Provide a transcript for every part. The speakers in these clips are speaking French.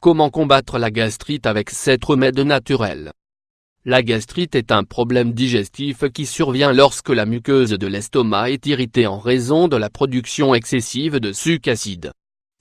Comment combattre la gastrite avec cet remède naturel? La gastrite est un problème digestif qui survient lorsque la muqueuse de l'estomac est irritée en raison de la production excessive de sucs acides.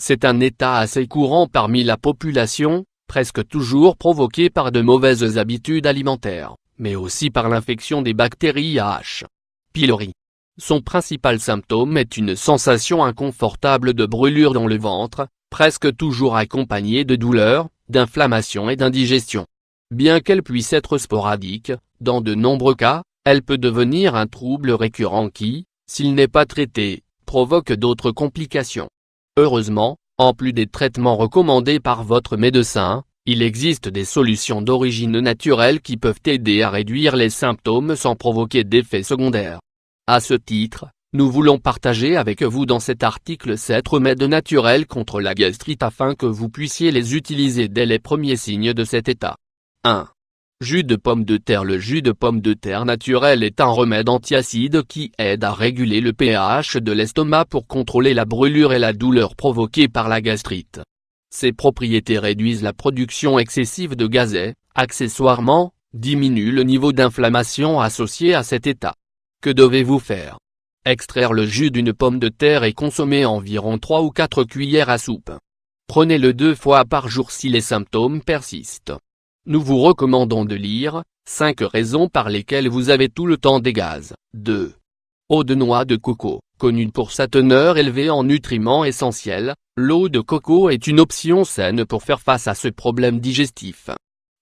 C'est un état assez courant parmi la population, presque toujours provoqué par de mauvaises habitudes alimentaires, mais aussi par l'infection des bactéries H. pylori. Son principal symptôme est une sensation inconfortable de brûlure dans le ventre, presque toujours accompagnée de douleurs, d'inflammation et d'indigestion. Bien qu'elle puisse être sporadique, dans de nombreux cas, elle peut devenir un trouble récurrent qui, s'il n'est pas traité, provoque d'autres complications. Heureusement, en plus des traitements recommandés par votre médecin, il existe des solutions d'origine naturelle qui peuvent aider à réduire les symptômes sans provoquer d'effets secondaires. À ce titre, nous voulons partager avec vous dans cet article 7 remèdes naturels contre la gastrite afin que vous puissiez les utiliser dès les premiers signes de cet état. 1. Jus de pomme de terre. Le jus de pomme de terre naturel est un remède antiacide qui aide à réguler le pH de l'estomac pour contrôler la brûlure et la douleur provoquées par la gastrite. Ses propriétés réduisent la production excessive de gaz et, accessoirement, diminuent le niveau d'inflammation associé à cet état. Que devez-vous faire? Extraire le jus d'une pomme de terre et consommer environ 3 ou 4 cuillères à soupe. Prenez-le 2 fois par jour si les symptômes persistent. Nous vous recommandons de lire « 5 raisons par lesquelles vous avez tout le temps des gaz ». 2. Eau de noix de coco. Connue pour sa teneur élevée en nutriments essentiels, l'eau de coco est une option saine pour faire face à ce problème digestif.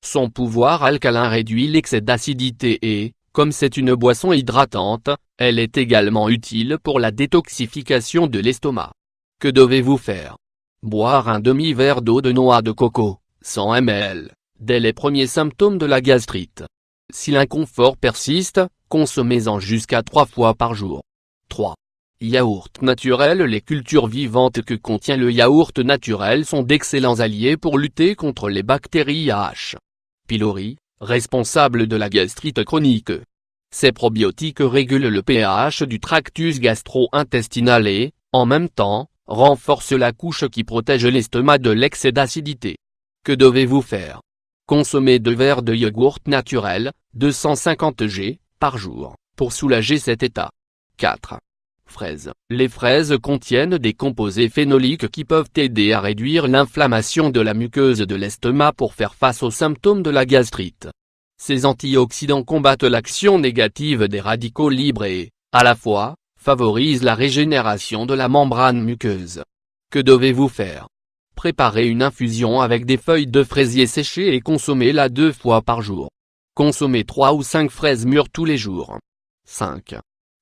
Son pouvoir alcalin réduit l'excès d'acidité et, comme c'est une boisson hydratante, elle est également utile pour la détoxification de l'estomac. Que devez-vous faire? Boire un demi-verre d'eau de noix de coco, 100 ml, dès les premiers symptômes de la gastrite. Si l'inconfort persiste, consommez-en jusqu'à 3 fois par jour. 3. Yaourt naturel. Les cultures vivantes que contient le yaourt naturel sont d'excellents alliés pour lutter contre les bactéries H. pylori, responsables de la gastrite chronique. Ces probiotiques régulent le pH du tractus gastro-intestinal et, en même temps, renforcent la couche qui protège l'estomac de l'excès d'acidité. Que devez-vous faire? Consommez 2 verres de yaourt naturel, 250 g, par jour, pour soulager cet état. 4. Fraises. Les fraises contiennent des composés phénoliques qui peuvent aider à réduire l'inflammation de la muqueuse de l'estomac pour faire face aux symptômes de la gastrite. Ces antioxydants combattent l'action négative des radicaux libres et, à la fois, favorisent la régénération de la membrane muqueuse. Que devez-vous faire? Préparez une infusion avec des feuilles de fraisier séchées et consommez-la 2 fois par jour. Consommez 3 ou 5 fraises mûres tous les jours. 5.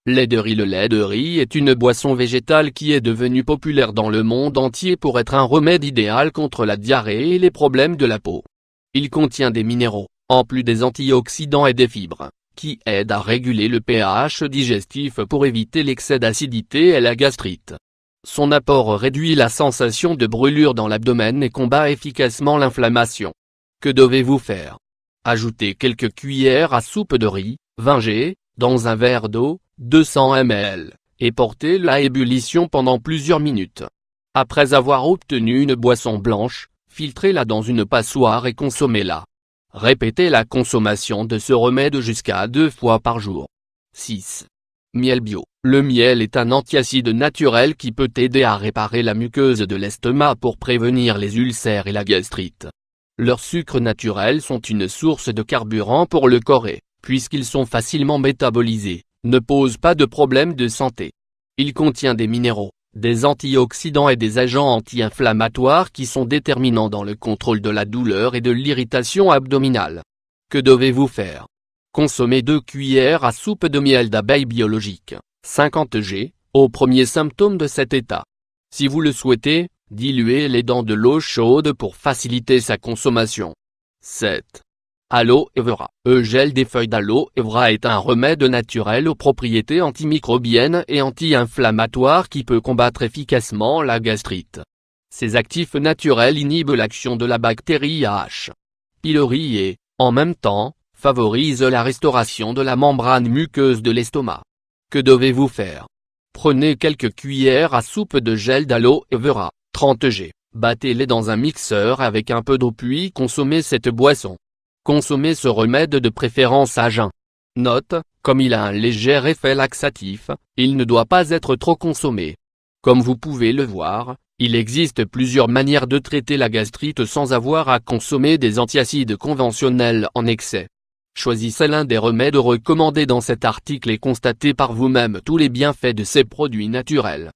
Lait de riz. Le lait de riz est une boisson végétale qui est devenue populaire dans le monde entier pour être un remède idéal contre la diarrhée et les problèmes de la peau. Il contient des minéraux, en plus des antioxydants et des fibres, qui aident à réguler le pH digestif pour éviter l'excès d'acidité et la gastrite. Son apport réduit la sensation de brûlure dans l'abdomen et combat efficacement l'inflammation. Que devez-vous faire? Ajoutez quelques cuillères à soupe de riz, 20 g, dans un verre d'eau, 200 ml, et portez-la à ébullition pendant plusieurs minutes. Après avoir obtenu une boisson blanche, filtrez-la dans une passoire et consommez-la. Répétez la consommation de ce remède jusqu'à 2 fois par jour. 6. Miel bio. Le miel est un antiacide naturel qui peut aider à réparer la muqueuse de l'estomac pour prévenir les ulcères et la gastrite. Leurs sucres naturels sont une source de carburant pour le corps et, puisqu'ils sont facilement métabolisés, ne posent pas de problème de santé. Il contient des minéraux, des antioxydants et des agents anti-inflammatoires qui sont déterminants dans le contrôle de la douleur et de l'irritation abdominale. Que devez-vous faire? Consommez 2 cuillères à soupe de miel d'abeille biologique, 50 g, au premier symptôme de cet état. Si vous le souhaitez, diluez-les dans de l'eau chaude pour faciliter sa consommation. 7. Aloe vera. Le gel des feuilles d'aloe vera est un remède naturel aux propriétés antimicrobiennes et anti-inflammatoires qui peut combattre efficacement la gastrite. Ces actifs naturels inhibent l'action de la bactérie H. pylori et, en même temps, favorisent la restauration de la membrane muqueuse de l'estomac. Que devez-vous faire? Prenez quelques cuillères à soupe de gel d'aloe vera, 30 g, Battez-les dans un mixeur avec un peu d'eau puis consommez cette boisson. Consommez ce remède de préférence à jeun. Note, comme il a un léger effet laxatif, il ne doit pas être trop consommé. Comme vous pouvez le voir, il existe plusieurs manières de traiter la gastrite sans avoir à consommer des antacides conventionnels en excès. Choisissez l'un des remèdes recommandés dans cet article et constatez par vous-même tous les bienfaits de ces produits naturels.